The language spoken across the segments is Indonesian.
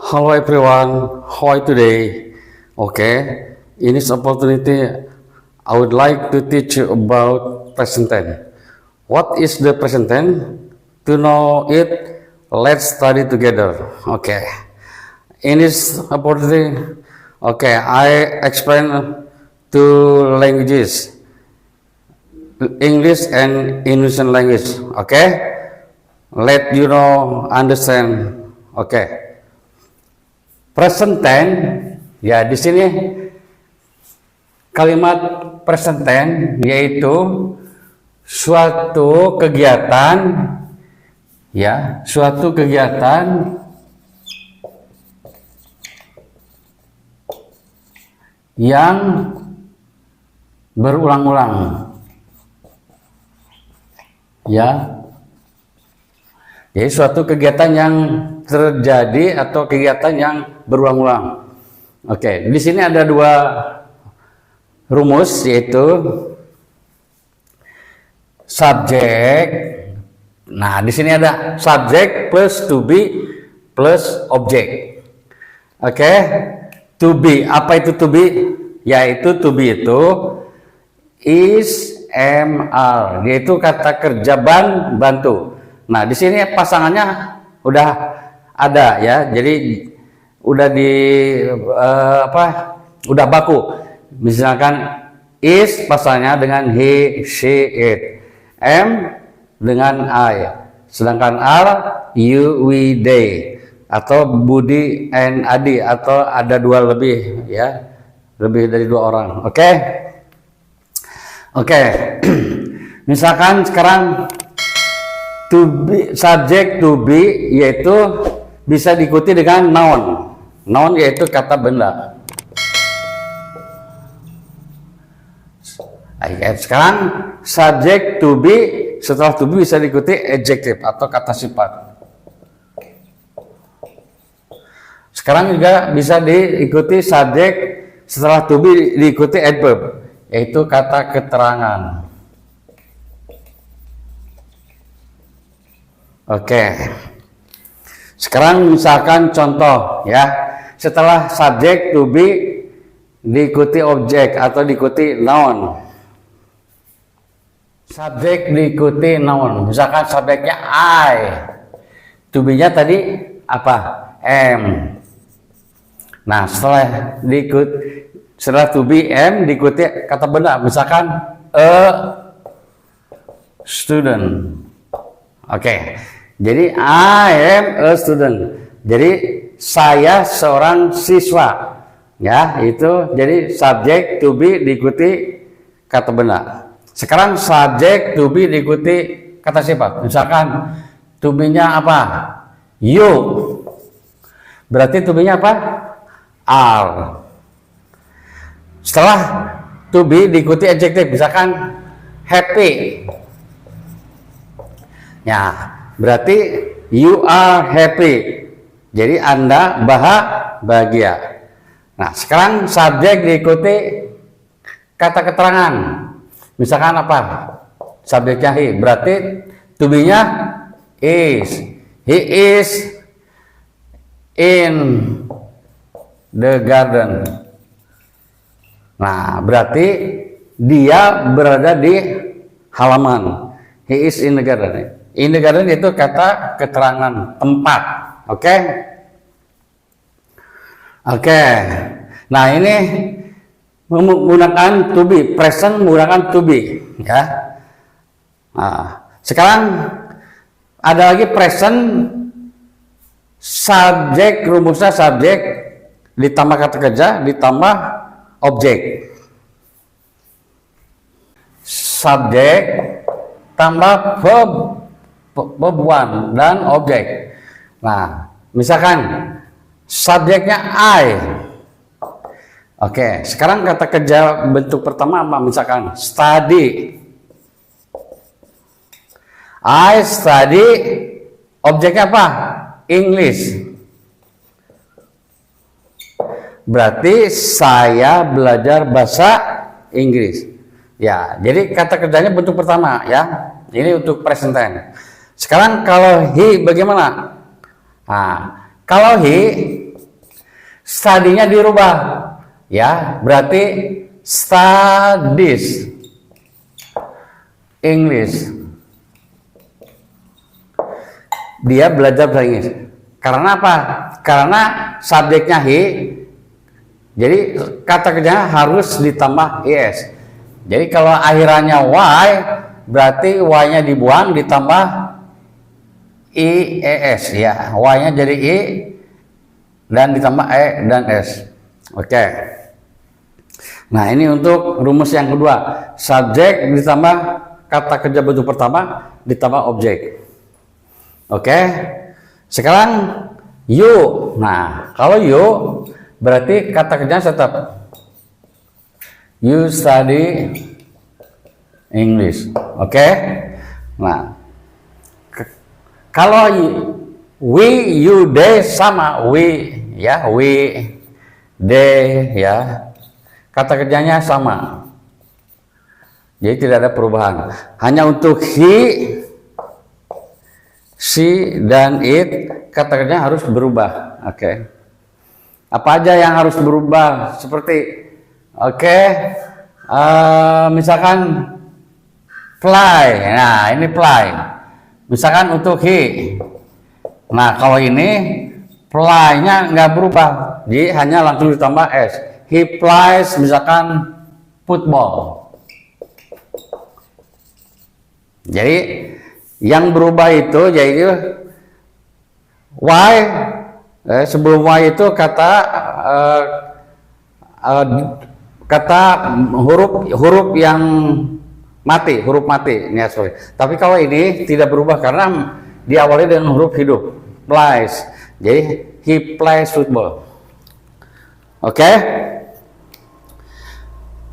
Hello everyone, how are you today? Okay, in this opportunity, I would like to teach you about present tense. What is the present tense? To know it, let's study together. Okay, in this opportunity, okay, I explain two languages, English and Indonesian language. Okay, let you know understand. Okay. Present tense, ya di sini kalimat present tense yaitu suatu kegiatan, ya, suatu kegiatan yang berulang-ulang, ya. Jadi suatu kegiatan yang terjadi atau kegiatan yang berulang-ulang. Oke, di sini ada dua rumus yaitu subjek. Nah, di sini ada subjek plus to be plus objek. Oke, to be. Apa itu to be? Yaitu to be itu is, am, are. Yaitu kata kerja bantu. Nah, di sini pasangannya udah ada ya. Jadi udah udah baku. Misalkan is pasangannya dengan he, she, it. Am dengan I. Sedangkan are, you, we, they. Atau Budi and Adi, atau ada dua lebih ya. Lebih dari dua orang. Oke. Oke. Misalkan sekarang to be, subjek to be yaitu bisa diikuti dengan noun. Noun yaitu kata benda. Sekarang subjek to be, setelah to be bisa diikuti adjective atau kata sifat. Sekarang juga bisa diikuti subjek, setelah to be diikuti adverb, yaitu kata keterangan. Oke, sekarang misalkan contoh ya, setelah subjek to be diikuti objek atau diikuti noun. Subjek diikuti noun, misalkan subjeknya I, to be-nya tadi apa? Am. Nah, setelah to be am diikuti kata benda, misalkan a student. Oke. Jadi I am a student. Jadi saya seorang siswa. Ya, itu jadi subjek to be diikuti kata benda. Sekarang subjek to be diikuti kata sifat. Misalkan to be-nya apa? You. Berarti to be-nya apa? Are. Setelah to be diikuti adjective, misalkan happy. Ya, berarti you are happy. Jadi Anda bahagia. Nah, sekarang subjek diikuti kata keterangan. Misalkan apa? Subjeknya he. Berarti to be-nya is. He is in the garden. Nah, berarti dia berada di halaman. He is in the garden. In the garden itu kata keterangan tempat. Oke. Oke. Nah, ini menggunakan to be, present menggunakan to be ya. Nah, sekarang ada lagi present subjek, rumusnya subjek ditambah kata kerja ditambah objek. Subjek tambah verb one dan objek. Nah, misalkan subjeknya I. Oke, sekarang kata kerja bentuk pertama apa? Misalkan study. I study. Objeknya apa? English. Berarti saya belajar bahasa Inggris. Ya, jadi kata kerjanya bentuk pertama ya. Ini untuk present tense. Sekarang kalau he bagaimana? Nah, kalau he study-nya dirubah. Ya, berarti studies English. Dia belajar bahasa Inggris. Karena apa? Karena subjeknya he. Jadi kata kerjanya harus ditambah es. Jadi kalau akhirannya y, berarti y-nya dibuang ditambah ies ya. Y-nya jadi i dan ditambah e dan s. Oke. Nah, ini untuk rumus yang kedua. Subjek ditambah kata kerja bentuk pertama ditambah objek. Oke. Sekarang you. Nah, kalau you berarti kata kerjanya tetap you study English. Oke. Nah, kalau we, you, they sama we ya, we, they ya. Kata kerjanya sama. Jadi tidak ada perubahan. Hanya untuk he, she, dan it kata kerjanya harus berubah. Oke. Apa aja yang harus berubah? Seperti misalkan fly. Nah, ini fly. Misalkan untuk he. Nah, kalau ini fly-nya nggak berubah. Jadi hanya langsung ditambah s. He plays misalkan football. Jadi yang berubah itu jadi y, sebelum y itu kata huruf yang mati, huruf mati. Ini sorry. Tapi kalau ini tidak berubah karena diawali dengan huruf hidup, plays. Jadi he plays football. Oke.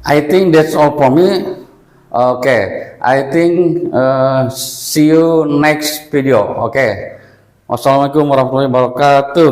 I think that's all for me. Okay, I think see you next video. Okay. Wassalamualaikum warahmatullahi wabarakatuh.